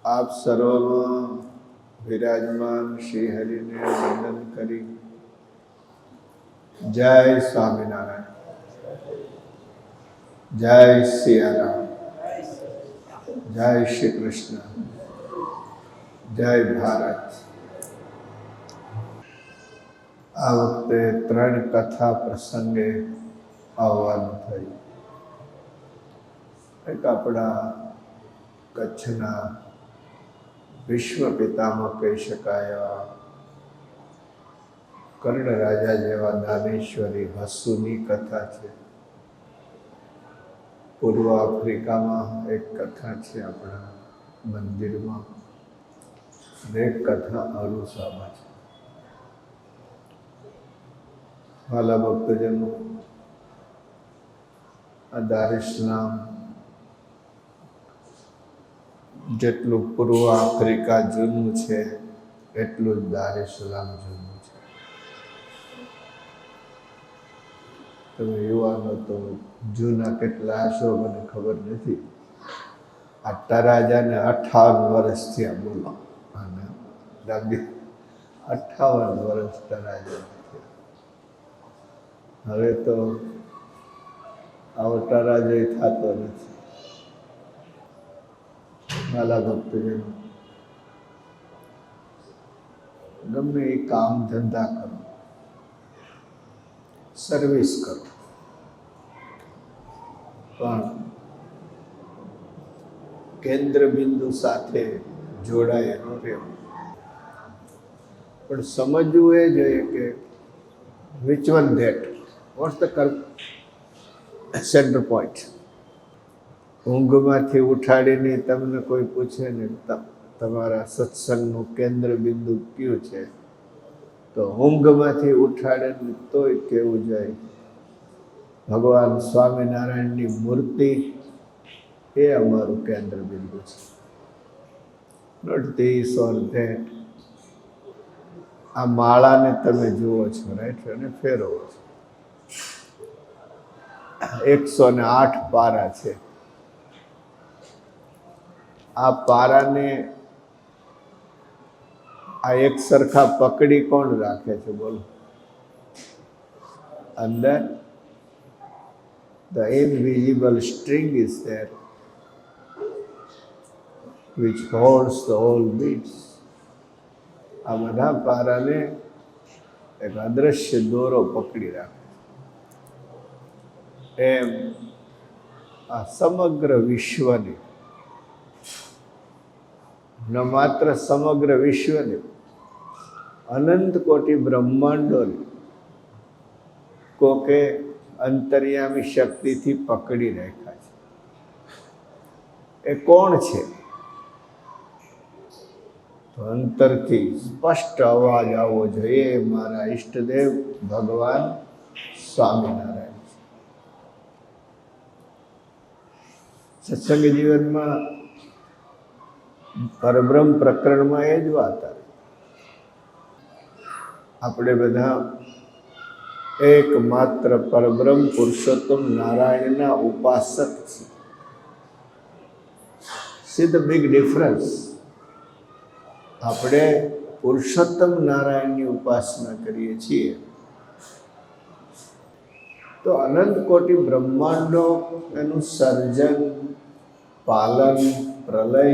આપ સર્વમાં વિરાજમાન શ્રી હરિને વંદન કરી જય સ્વામિનારાયણ, જય સિયારામ, જય શ્રી કૃષ્ણ, જય ભારત. આ વખતે 3 કથા પ્રસંગે આવવાનું થયું. એક આપણા કચ્છના વિશ્વ પિતામહ કહી શકાય કર્ણ રાજા જેવા દાનેશ્વરી હસુની કથા છે. પૂર્વ આફ્રિકામાં એક કથા છે આપણા મંદિરમાં, અને એક કથા અરુસામાં છે. વાલા ભક્તજનો, આ દાર ઇસ્લામ જેટલું પૂર્વ આફ્રિકા જૂનું છે એટલું જ દાર ઇસ્લામ જૂનું છે. તમે યુવાનો તો જૂના કેટલા હશો મને ખબર નથી. આ તરાજાને 58 વર્ષ થયા, બોલો. અને દાદી 58 વર્ષ તરાજા થયા. હવે તો આવો તરાજો થતો નથી. વાલા ભક્તજનો, ગમે એ કામ ધંધા કરો, સર્વિસ કરો, પણ કેન્દ્ર બિંદુ સાથે જોડાયેલો રહેવું. પણ સમજવું એ જોઈએ કે which one that, what's the center point. ઊંઘમાંથી ઉઠાડીને તમને કોઈ પૂછે ને તમારા સત્સંગનું કેન્દ્ર બિંદુ કયું છે, તો ઊંઘમાંથી ઉઠાડીને તોય કેવું જાય ભગવાન સ્વામિનારાયણની મૂર્તિ એ અમારું કેન્દ્ર બિંદુ છે. Not this or that. આ માળાને તમે જુઓ છો, રાઈટ, અને ફેરવો છો. 108 પારા છે. આ પારાને આ એક સરખા પકડી કોણ રાખે છે, બોલો? અંદર the invisible string is there which holds the whole beats. આ બધા પારાને એક અદ્રશ્ય દોરો પકડી રાખે. એમ આ સમગ્ર વિશ્વને, ન માત્ર સમગ્ર વિશ્વને, અનંત કોટી બ્રહ્માંડોને કોકે અંતર્યામી શક્તિથી પકડી રાખ્યા છે. એ કોણ છે? તો અંતરથી સ્પષ્ટ અવાજ આવવો જોઈએ, મારા ઈષ્ટદેવ ભગવાન સ્વામિનારાયણ છે. સત્સંગ જીવનમાં પરબ્રહ્મ પ્રકરણમાં એ જ વાત આવે. આપણે બધા એકમાત્ર પરબ્રહ્મ પુરુષોત્તમ નારાયણના ઉપાસક છીએ. See the big difference. આપણે પુરુષોત્તમ નારાયણની ઉપાસના કરીએ છીએ, તો અનંત કોટી બ્રહ્માંડો એનું સર્જન, પાલન, પ્રલય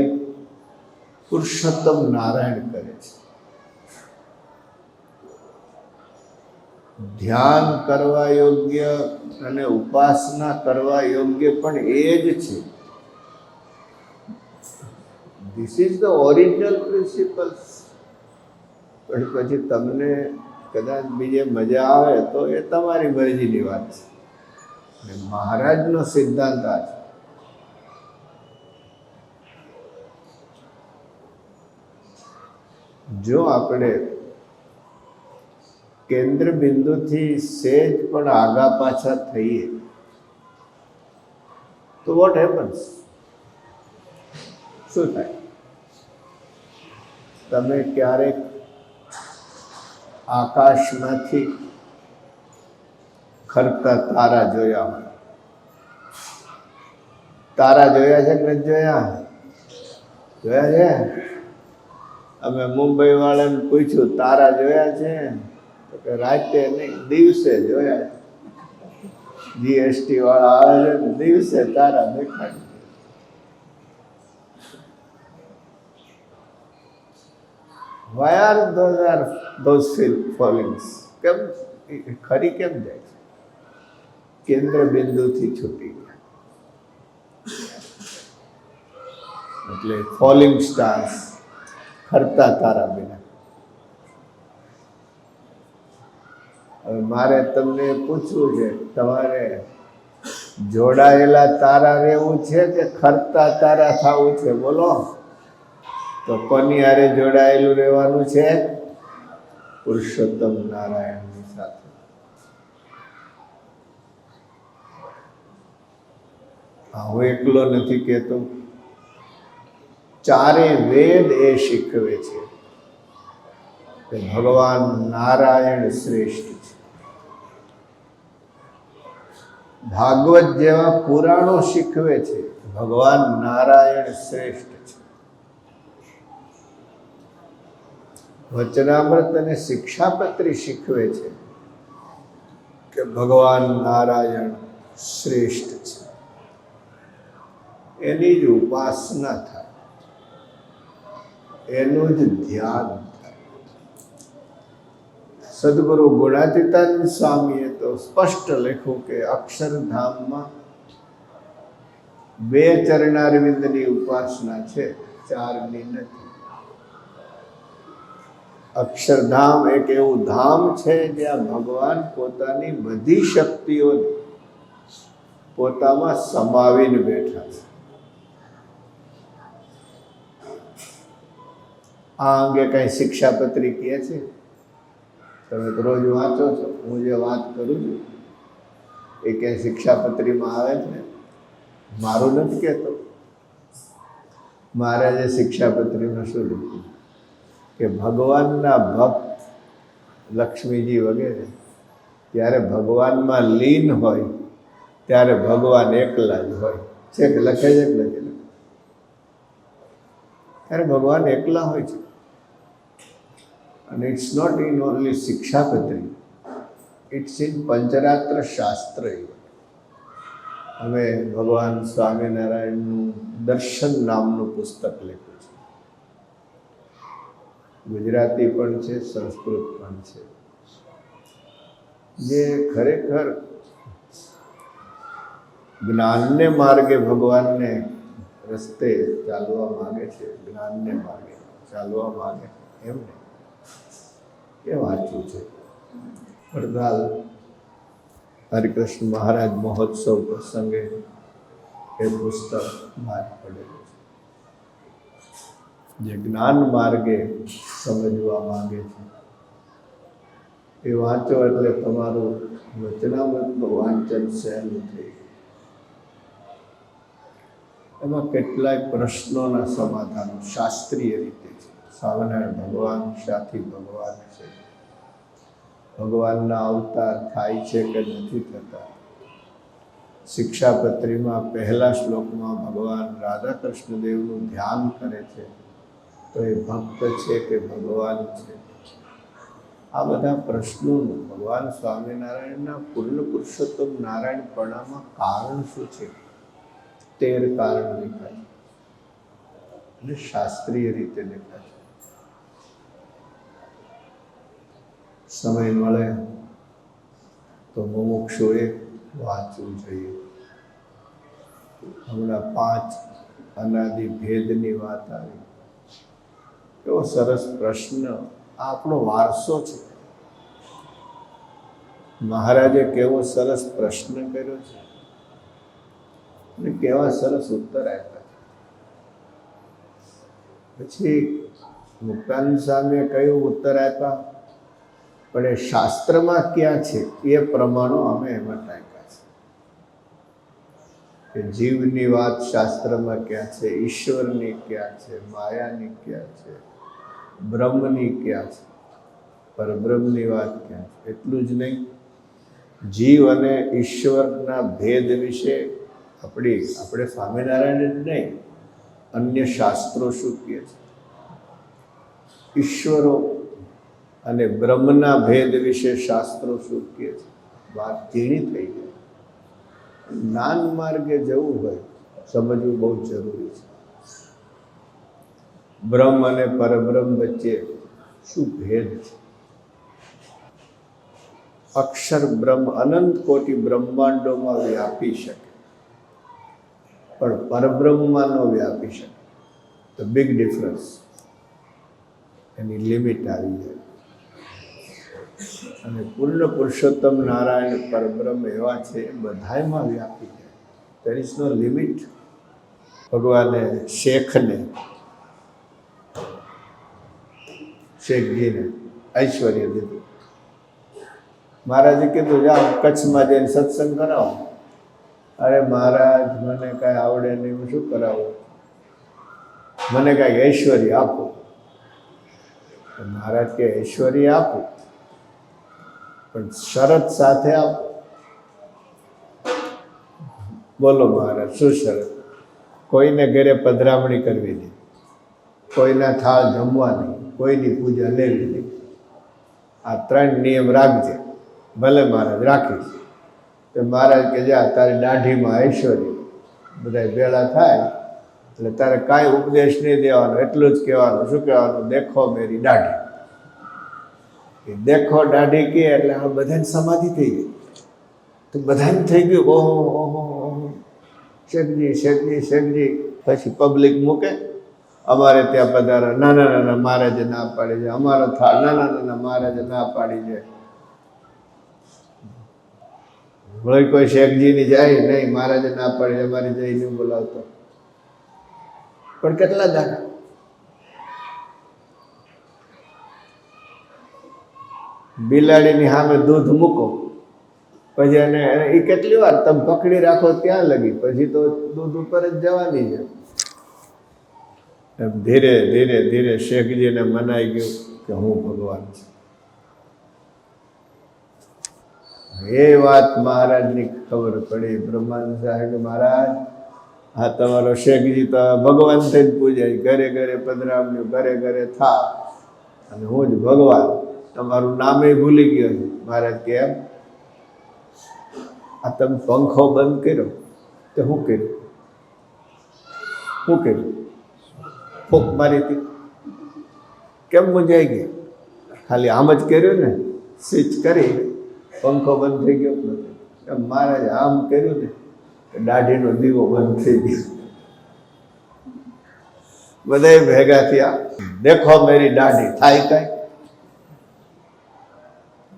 પુરુષોત્તમ નારાયણ કરે છે. ધ્યાન કરવા યોગ્ય અને ઉપાસના કરવા યોગ્ય પણ એ જ છે. This is the original principles. પણ પછી તમને કદાચ બીજે મજા આવે તો એ તમારી મરજીની વાત છે. મહારાજનો સિદ્ધાંત આ છે. જો આપણે કેન્દ્ર બિંદુથી સહેજ પણ આગા પાછા થઈએ તો વોટ હેપન્સ? શું થાય? તમે ક્યારેક આકાશમાંથી ખરતા તારા જોયા હોય? તારા જોયા છે કે નથી જોયા? જોયા છે? અમે મુંબઈ વાળાને પૂછ્યું તારા જોયા છે? તો કે રાતે નહીં, દિવસે જોયા. જીએસટી વાળા આવે છે, દિવસે તારા દેખાડી. Why are those fallings? કેમ ખરી કેમ જાય છે? કેન્દ્ર બિંદુથી છૂટી ગયા. એટલે ફોલિંગ સ્ટાર્સ, ખરતા તારા બિના. હવે મારે તમને પૂછવું છે, તમારે જોડાયેલા તારા રહેવું છે કે ખરતા તારા થવું છે? બોલો. તો કોની હારે જોડાયેલું રહેવાનું છે? પુરુષોત્તમ નારાયણની સાથે. હું એકલો નથી કહેતો, ચારે વેદ એ શીખવે છે કે ભગવાન નારાયણ શ્રેષ્ઠ છે. ભાગવત જેવા પુરાણો શીખવે છે ભગવાન નારાયણ શ્રેષ્ઠ છે. વચનામૃત અને શિક્ષાપત્રી શીખવે છે કે ભગવાન નારાયણ શ્રેષ્ઠ છે. એની જ ઉપાસના થાય, એનું જ ધ્યાન થાય. સદગુરુ ગુણાતીતાનંદ સ્વામીએ તો સ્પષ્ટ લખ્યું કે અક્ષરધામમાં 2 ચરણારવિંદની ઉપાસના છે, 4ની નથી. અક્ષરધામ એક એવું ધામ છે જ્યાં ભગવાન પોતાની બધી શક્તિઓને પોતામાં સમાવીને બેઠા છે. આ અંગે કઈ શિક્ષાપત્રી કહે છે? તમે તો રોજ વાંચો છો, હું જે વાત કરું છું એ ક્યાંય શિક્ષાપત્રીમાં આવે છે? મારું નથી કહેતો. મહારાજે શિક્ષાપત્રીમાં શું લખ્યું કે ભગવાનના ભક્ત લક્ષ્મીજી વગેરે જ્યારે ભગવાનમાં લીન હોય ત્યારે ભગવાન એકલા જ હોય છે. કે લખે છે કે લખે? ત્યારે ભગવાન એકલા હોય છે. અને it's not in only Shikshapatri, it's in Pancharatra શાસ્ત્ર. અમે ભગવાન સ્વામિનારાયણનું દર્શન નામનું પુસ્તક લખ્યું છે. ગુજરાતી પણ છે, સંસ્કૃત પણ છે, જે ખરેખર જ્ઞાનને માર્ગે ભગવાનને રસ્તે ચાલવા માંગે છે, જ્ઞાનને માર્ગે ચાલવા માંગે છે, એમને એ વાંચ્યું છે. વડતાલ હરિકૃષ્ણ મહારાજ મહોત્સવ પ્રસંગે એ પુસ્તક બહાર પડેલું છે. જે જ્ઞાન માર્ગે સમજવા માંગે છે એ વાંચો એટલે તમારું વચનામૃતનું વાંચન સહેલું થઈ. એમાં કેટલાય પ્રશ્નોના સમાધાનો શાસ્ત્રીય રીતે છે. સ્વામિનારાયણ ભગવાન સાથી ભગવાન છે, ભગવાનના અવતાર થાય છે કે નથી થતા. શિક્ષાપત્રીમાં પહેલા શ્લોકમાં ભગવાન રાધા કૃષ્ણ દેવનું ધ્યાન કરે છે તો એ ભક્ત છે કે ભગવાન છે? આ બધા પ્રશ્નોનું ભગવાન સ્વામિનારાયણના પૂર્ણ પુરુષોત્તમ નારાયણપણામાં કારણ શું છે? 13 કારણ દેખાય અને શાસ્ત્રીય રીતે દેખાય. સમય મળે તો મુમુક્ષુએ વાંચવું જોઈએ. હમણાં 5 અનાદિ ભેદની વાત આવી. કેવો સરસ પ્રશ્ન! આપણો વારસો છે. મહારાજે કેવો સરસ પ્રશ્ન કર્યો છે અને કેવા સરસ ઉત્તર આપ્યા છે. પછી મુક્તાનંદ સ્વામીએ કયું ઉત્તર આપ્યા, પણ એ શાસ્ત્રમાં ક્યાં છે એ પ્રમાણો અમે એમાં ટાંક્યા છે. કે જીવની વાત શાસ્ત્રમાં ક્યાં છે, ઈશ્વરની ક્યાં છે, માયાની ક્યાં છે, બ્રહ્મની ક્યાં છે, પરબ્રહ્મની વાત ક્યાં છે. એટલું જ નહીં, જીવ અને ઈશ્વરના ભેદ વિશે આપણે સ્વામિનારાયણ જ નહીં, અન્ય શાસ્ત્રો શું કહે છે, ઈશ્વરો અને બ્રહ્મના ભેદ વિશે શાસ્ત્રો શું કહે છે, વાત ઝીણી થઈ જાય. જ્ઞાન માર્ગે જવું હોય સમજવું બહુ જરૂરી છે. બ્રહ્મ અને પરબ્રહ્મ વચ્ચે શું ભેદ છે? અક્ષર બ્રહ્મ અનંત કોટી બ્રહ્માંડોમાં વ્યાપી શકે, પણ પરબ્રહ્મમાં ન વ્યાપી શકે. તો બિગ ડિફરન્સ, એની લિમિટ આવી જાય. અને પૂર્ણ પુરુષોત્તમ નારાયણ પરબ્રહ્મ એવા છે બધાયમાં વ્યાપી જાય. There is no limit. ભગવાને શેખજીને ઐશ્વર્ય દીધું. મહારાજે કીધું જાઓ કચ્છમાં જઈને સત્સંગ કરાવો. અરે મહારાજ મને કાંઈ આવડે નહીં, હું શું કરાવું, મને કાંઈક ઐશ્વર્ય આપો. મહારાજ કે ઐશ્વર્ય આપો પણ શરત સાથે આપો. બોલો મહારાજ શું શરત? કોઈને ઘરે પધરામણી કરવી નહીં, કોઈના થાળ જમવા નહીં, કોઈની પૂજા લેવી નહીં. આ 3 નિયમ રાખજે. ભલે મહારાજ રાખીશ. તો મહારાજ કે જા તારી દાઢીમાં ઐશ્વર્ય. બધા ભેળા થાય એટલે તારે કાંઈ ઉપદેશ નહીં દેવાનો, એટલું જ કહેવાનું. શું કહેવાનું? દેખો મેરી દાઢી. એ દેખો દાઢી કહે એટલે આ બધાને સમાધિ થઈ ગઈ. તો બધાને થઈ ગયું ઓહો ઓહો ઓહો શેખજી શેખજી શેખજી. પછી પબ્લિક મૂકે અમારે ત્યાં પધારા. ના ના ના ના મહારાજે ના પાડી છે. અમારો થાળ ના ના ના ના મહારાજે ના પાડી છે. વળી કોઈ શેખજીની જાય નહીં, મહારાજે ના પાડી અમારી જઈ નહીં બોલાવતો. પણ કેટલા દાડા બિલાડીની સામે દૂધ મૂકો પછી એને એ કેટલી વાર તમે પકડી રાખો ત્યાં લગી, પછી તો દૂધ ઉપર જ જવાની છે. એમ ધીરે ધીરે ધીરે શેખજીને મનાઈ ગયું કે હું ભગવાન છું. એ વાત મહારાજની ખબર પડી. બ્રહ્માનંદ સાહેબ મહારાજ હા તમારો શેખજી તો ભગવાન થઈને પૂજાય, ઘરે ઘરે પધરામણી, ઘરે ઘરે થા અને હું જ ભગવાન. તમારું નામે ભૂલી ગયો. મહારાજ કેમ? આ તમે પંખો બંધ કર્યો તો શું કર્યું? શું કર્યું? ફૂંક મારી હતી, કેમ મૂંઝાઈ ગઈ? ખાલી આમ જ કર્યું ને, સ્વિચ કરી પંખો બંધ થઈ ગયો. મહારાજ આમ કર્યું ને દાઢીનો દીવો બંધ થઈ ગયો. બધા ભેગા થયા. દેખો મેરી દાઢી. થાય કાંઈ?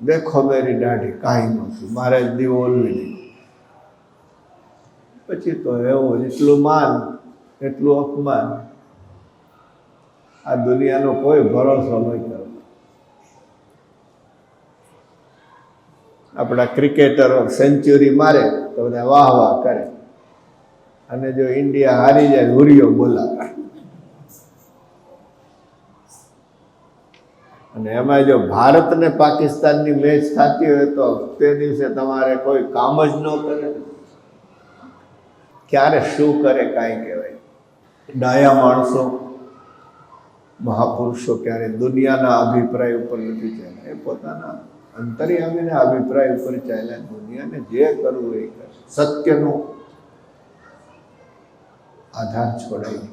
દેખો મેરી દાઢી. કાંઈ નહોતું. મહારાજ દીવો ઓલવી નહીં. પછી તો એવું એટલું માન એટલું અપમાન. આ દુનિયાનો કોઈ ભરોસો નહીં કરો. આપણા ક્રિકેટરો સેન્ચુરી મારે તો બધા વાહ વાહ કરે, અને જો ઇન્ડિયા હારી જાય હુરિયો બોલાવે. અને એમાં જો ભારત ને પાકિસ્તાનની મેચ થતી હોય તો તે દિવસે તમારે કોઈ કામ જ ન કરે. ક્યારે શું કરે કાંઈ કહેવાય. ડાયા માણસો મહાપુરુષો ક્યારે દુનિયાના અભિપ્રાય ઉપર નથી ચાલ્યા. એ પોતાના અંતર્યામીના અભિપ્રાય ઉપર ચાલ્યા. દુનિયાને જે કરવું એ કરે. સત્યનો આધાર છોડાય.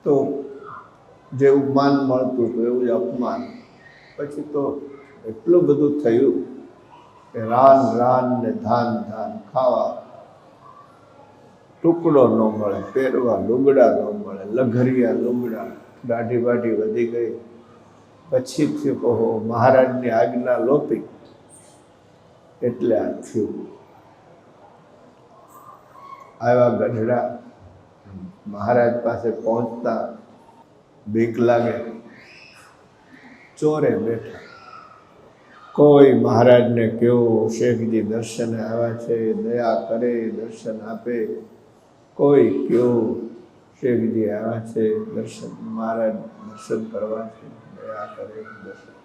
તો જેવું માન મળતું હતું એવું જ અપમાન. પછી તો એટલું બધું થયું કે રાન રાન ને ધાન ધાન. ખાવા ટુકડો ન મળે, પહેરવા લુગડા ન મળે, લઘરિયા લુગડા. દાઢી બાઢી વધી ગઈ. પછીથી કહો મહારાજની આજ્ઞા લોપી એટલે આ થયું. આવ્યા ગઢડા. મહારાજ પાસે પહોંચતા બીક લાગે. ચોરે બેઠા. કોઈ મહારાજને કેવું શેખજી દર્શને આવ્યા છે, દયા કરે દર્શન આપે. કોઈ કેવું શેખજી આવ્યા છે દર્શન, મહારાજ દર્શન કરવા છે, દયા કરે દર્શન.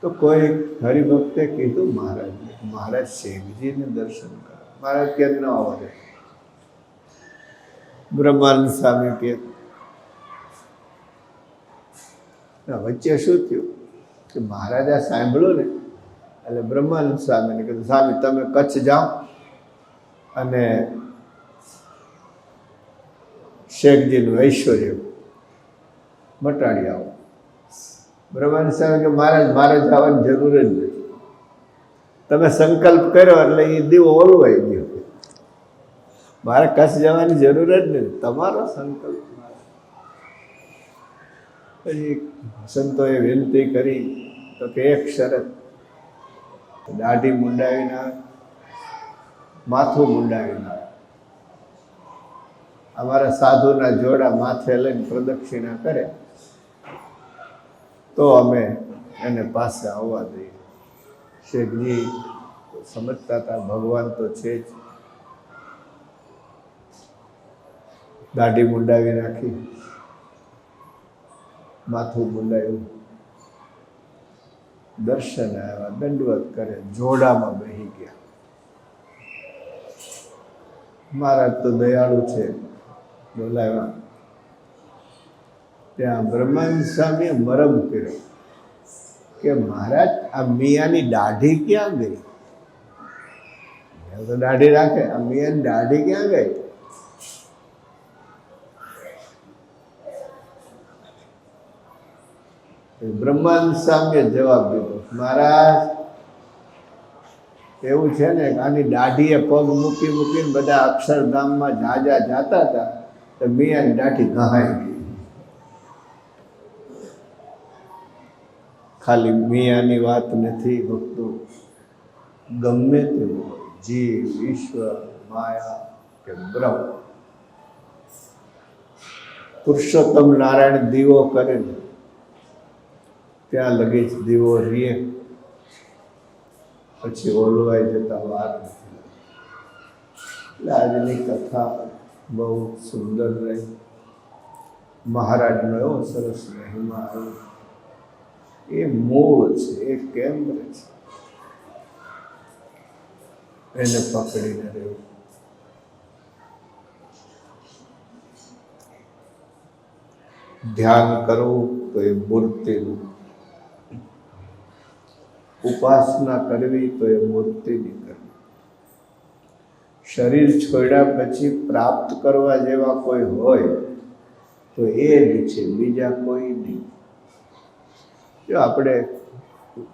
તો કોઈ હરિભક્તે કીધું મહારાજ શેખજીને દર્શન કરવા. મહારાજ કે ન આવડે. બ્રહ્માનંદ સ્વામી કે વચ્ચે શું થયું કે મહારાજા સાંભળ્યું ને એટલે બ્રહ્માનંદ સ્વામીને કીધું, સ્વામી તમે કચ્છ જાઓ અને શેખજીનું ઐશ્વર્ય મટાડી આવો. બ્રહ્માનંદ સ્વામી કે મહારાજ મારે જવાની જરૂર જ નથી, તમે સંકલ્પ કર્યો એટલે એ દીવો ઓલવાઈ ગયો, મારે કચ્છ જવાની જરૂર જ નથી, તમારો સંકલ્પ. પછી સંતોએ વિનંતી કરી તો કે એક શરત, દાઢી મુંડાવી ના, માથું મુંડાવી ના, અમારા સાધુના જોડા માથે લઈને પ્રદક્ષિણા કરે તો અમે એને પાસે આવવા દઈએ. શેખજી સમજતા હતા ભગવાન તો છે જ. દાઢી મુંડાવી નાખી, માથું મુંડાયું, દર્શન આવ્યા, દંડવત કરે, જોડામાં બેસી ગયા. મહારાજ તો દયાળુ છે, બોલાવ્યા. ત્યાં બ્રહ્માનંદ સ્વામીએ મરમ કર્યો કે મહારાજ આ મિયાની દાઢી ક્યાં ગઈ? તો દાઢી રાખે, આ મિયાની દાઢી ક્યાં ગઈ? બ્રહ્માનંદ સ્વામીએ જવાબ દીધો, મહારાજ એવું છે ને આની દાઢીએ પગ મૂકી મૂકીને બધા અક્ષરધામમાં જાજા જાતા હતા તો મિયાની દાઢી ઘહાઈ ગઈ. ખાલી મિયાની વાત નથી ભક્તો, ગમે તેવું જીવ, ઈશ્વર, માયા કે બ્રહ્મ, પુરુષોત્તમ નારાયણ દીવો કરે ને ત્યાં લગી જ દીવો રીએ, પછી ઓલવાઈ જતા વાર નથી. એટલે આજની કથા બહુ સુંદર રહી. મહારાજનો એવો સરસ મહિમા આવ્યો. એ મૂળ છે, એ કેન્દ્ર છે, એને પકડીને રહેવું. ધ્યાન કરવું તો એ મૂર્તિનું, ઉપાસના કરવી તો એ મૂર્તિની કરવી. શરીર છોડ્યા પછી પ્રાપ્ત કરવા જેવા કોઈ હોય તો એ જ છે, બીજા કોઈ નહીં. જો આપણે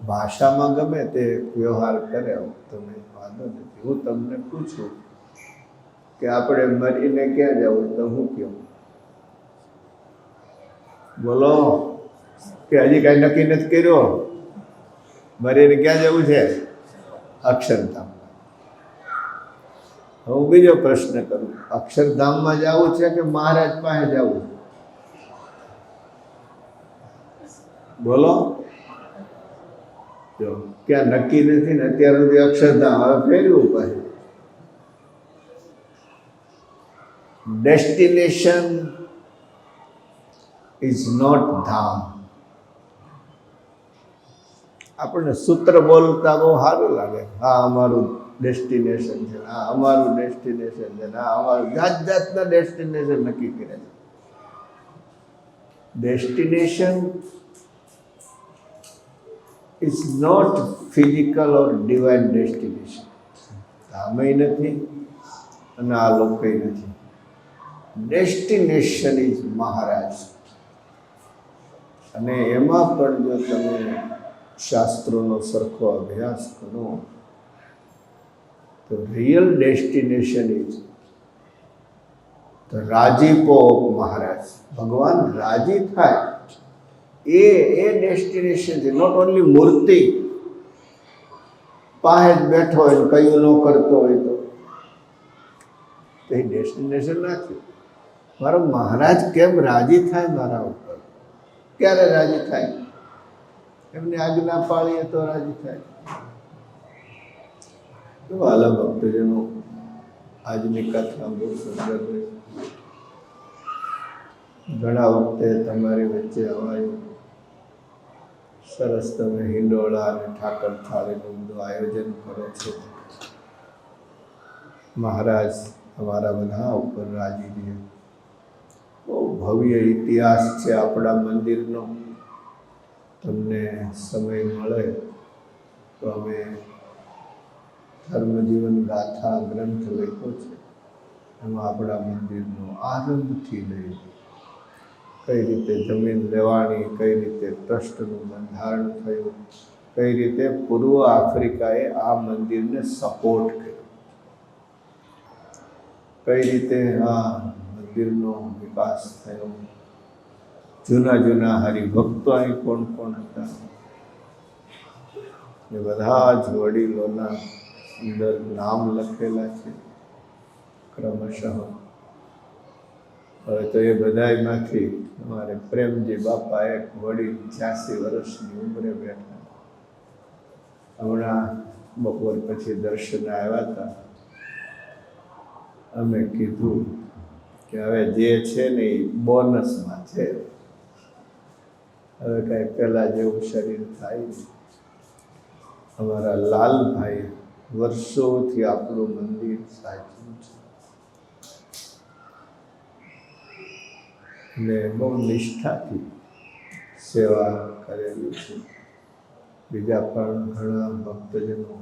ભાષામાં ગમે તે વ્યવહાર કરે તમે વાંધો નથી. હું તમને પૂછું કે આપણે મરીને ક્યાં જવું તો હું કહું? બોલો, કે હજી કાંઈ નક્કી નથી કર્યો? મરીને ક્યાં જવું છે? અક્ષરધામ. હું બીજો પ્રશ્ન કરું, અક્ષરધામમાં જવું છે કે મહારાજ પાસે જવું? બોલો. જો ક્યાં નક્કી નથી ને અત્યાર સુધી અક્ષરધામ, હવે ફેરવું પડે. ડેસ્ટિનેશન ઇઝ નોટ ધામ. આપણને સૂત્ર બોલતા બહુ સારું લાગે, હા અમારું ડેસ્ટિનેશન છે, હા અમારું ડેસ્ટિનેશન છે, હા અમારું જાત જાતના ડેસ્ટિનેશન નક્કી કરે છે. Destination is not physical or divine destination. ધામય નથી અને આ લોકય નથી. Destination is Maharaj. અને એમાં પણ જો તમે શાસ્ત્રોનો સરખો અભ્યાસ કરો તો રિયલ ડેસ્ટિનેશન ઇઝ ધ રાજીપો ઓફ મહારાજ. ભગવાન રાજી થાય એ ડેસ્ટિનેશન છે. નોટ ઓનલી મૂર્તિ પાસે જ બેઠો હોય કયું ન કરતો હોય તો એ ડેસ્ટિનેશન નથી. મારો મહારાજ કેમ રાજી થાય મારા ઉપર? ક્યારે રાજી થાય? એમની આજ્ઞા પાળીએ તો રાજી થાય. તો વાલા ભક્તજનો, આજની કથા બહુ સુંદર રહી. ઘણા વખતે તમારી વચ્ચે અવાયું સરસ, તમે હિંડોળા અને ઠાકર થાળીનું બધું આયોજન કરો છો. મહારાજ અમારા બધા ઉપર રાજી રહે. બહુ ભવ્ય ઇતિહાસ છે આપણા મંદિરનો. તમને સમય મળે તો અમે ધર્મજીવન ગાથા ગ્રંથ લખ્યો છે. એમાં આપણા મંદિરનો આરંભથી લઈ કઈ રીતે જમીન લેવાણી, કઈ રીતે ટ્રસ્ટનું બંધારણ થયું, કઈ રીતે પૂર્વ આફ્રિકાએ આ મંદિરને સપોર્ટ કર્યો, કઈ રીતે આ મંદિરનો વિકાસ થયો, જૂના જૂના હરિભક્તો અહીં કોણ કોણ હતા, એ બધા જ વડીલોના અંદર નામ લખેલા છે ક્રમશઃ. હવે તો એ બધામાંથી અમારે પ્રેમજી બાપા એક વડીલ 86 વર્ષની ઉંમરે બેઠા. હમણાં બપોર પછી દર્શને આવ્યા હતા. અમે કીધું કે હવે જે છે ને એ બોનસમાં છે, હવે કાંઈ પહેલાં જેવું શરીર થાય નહીં. અમારા લાલભાઈ વર્ષોથી આપણું મંદિર સાચવું છે ને બહુ નિષ્ઠાથી સેવા કરેલી છે. બીજા પણ ઘણા ભક્તજનો,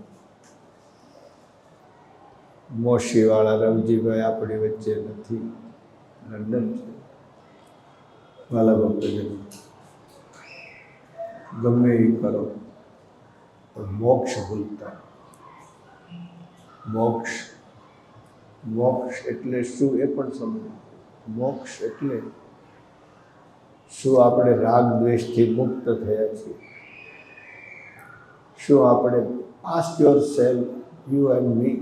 મોશીવાળા રવજીભાઈ આપણી વચ્ચે નથી, લંડન છે. વાલા ભક્તજનો, ગમે એ કરો પણ મોક્ષ ભૂલતા. મોક્ષ એટલે શું એ પણ સમજો. મોક્ષ એટલે શું આપણે રાગ દ્વેષથી મુક્ત થયા છીએ? શું આપણે ask yourself, you and me,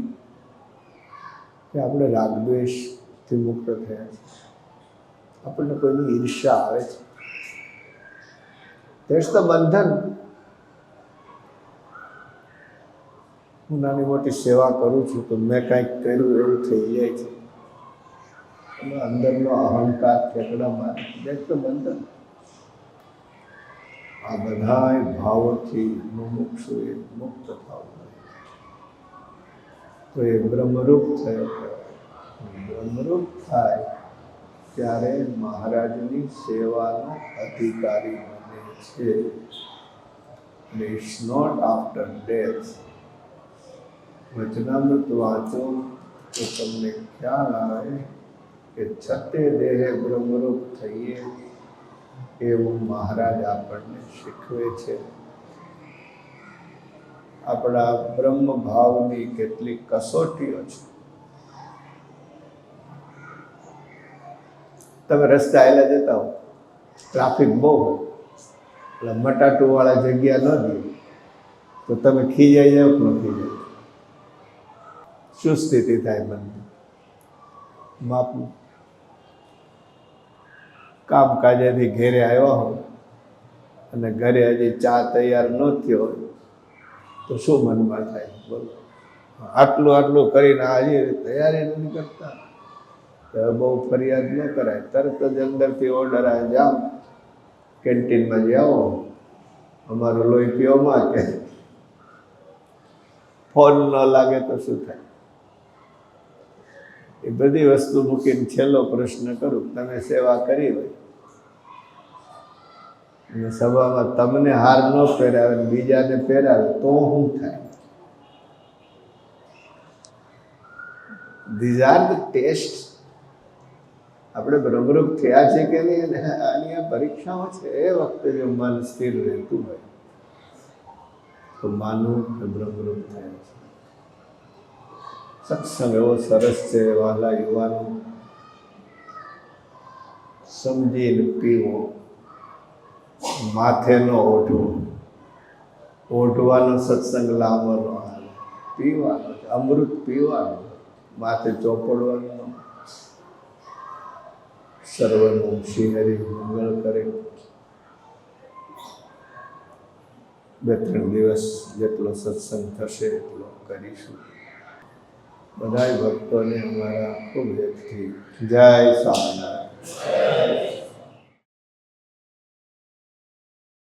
કે આપણે રાગ દ્વેષથી મુક્ત થયા છીએ? આપણને કોઈની ઈર્ષ્યા આવે છે? દેટ્સ ધ બંધન. હું નાની મોટી સેવા કરું છું તો મેં કાંઈક કર્યું એવું થઈ જાય છે. અંદરનો અહંકાર ઠેકડામાં, દેટ્સ ધ બંધન. આ બધાય ભાવોથી મુમુક્ષુએ મુક્ત થવું તો એ બ્રહ્મરૂપ થયો. બ્રહ્મરૂપ થાય ત્યારે મહારાજની સેવાનો અધિકારી બને છે. It's not after death. Vachanamrut વાંચો તો તમને ખ્યાલ આવે કે છતે દેહે બ્રહ્મરૂપ થઈએ એવું મહારાજ આપણને શીખવે છે. આપણા બ્રહ્મ ભાવની કેટલીક કસોટીઓ છે. તમે રસ્તે આવેલા જતા હો, ટ્રાફિક બહુ હોય, એટલે મટાટુવાળા જગ્યા ન દે તો તમે ખીજાઈ જાઓ કે ન ખીજાય? શું સ્થિતિ થાય મને? માપનું કામકાજેથી ઘેરે આવ્યા હોય અને ઘરે હજી ચા તૈયાર ન થયો હોય તો શું મનમાં થાય? બોલો. આટલું કરીને હજી તૈયારી નથી કરતા તો બહુ ફરિયાદ ન કરાય. તરત જ અંદરથી ઓર્ડર આવે, જાઓ કેન્ટીનમાં જાઓ, અમારું લોહી પીઓમાં. કે ફોન ન લાગે તો શું થાય? એ બધી વસ્તુ મૂકીને છેલ્લો પ્રશ્ન કરું, તમે સેવા કરી હોય અને સભામાં તમને હાર ન પહેરાવે, બીજાને પહેરાવે તો શું થાય? These are the test. આપણે બ્રહ્મરૂપ થયા છે કે નહીં, આની આ પરીક્ષાઓ છે. એ વખતે જો મન સ્થિર રહેતું હોય તો માનવું કે બ્રહ્મરૂપ થયા છે. સત્સંગ એવો સરસ છે વહાલા યુવાનો, સમજીને પીવો. માથે ન ઓઢવો. ઓઢવાનો સત્સંગ લાંબો ન હાલે. પીવાનો છે, અમૃત પીવાનું, માથે ચોપડવાનું. સર્વનું શ્રીહરિ મંગળ કરે. 2-3 દિવસ જેટલો સત્સંગ થશે એટલો કરીશું. બધાય ભક્તોને અમારા ખૂબ હેતથી જય સ્વામિનારાયણ.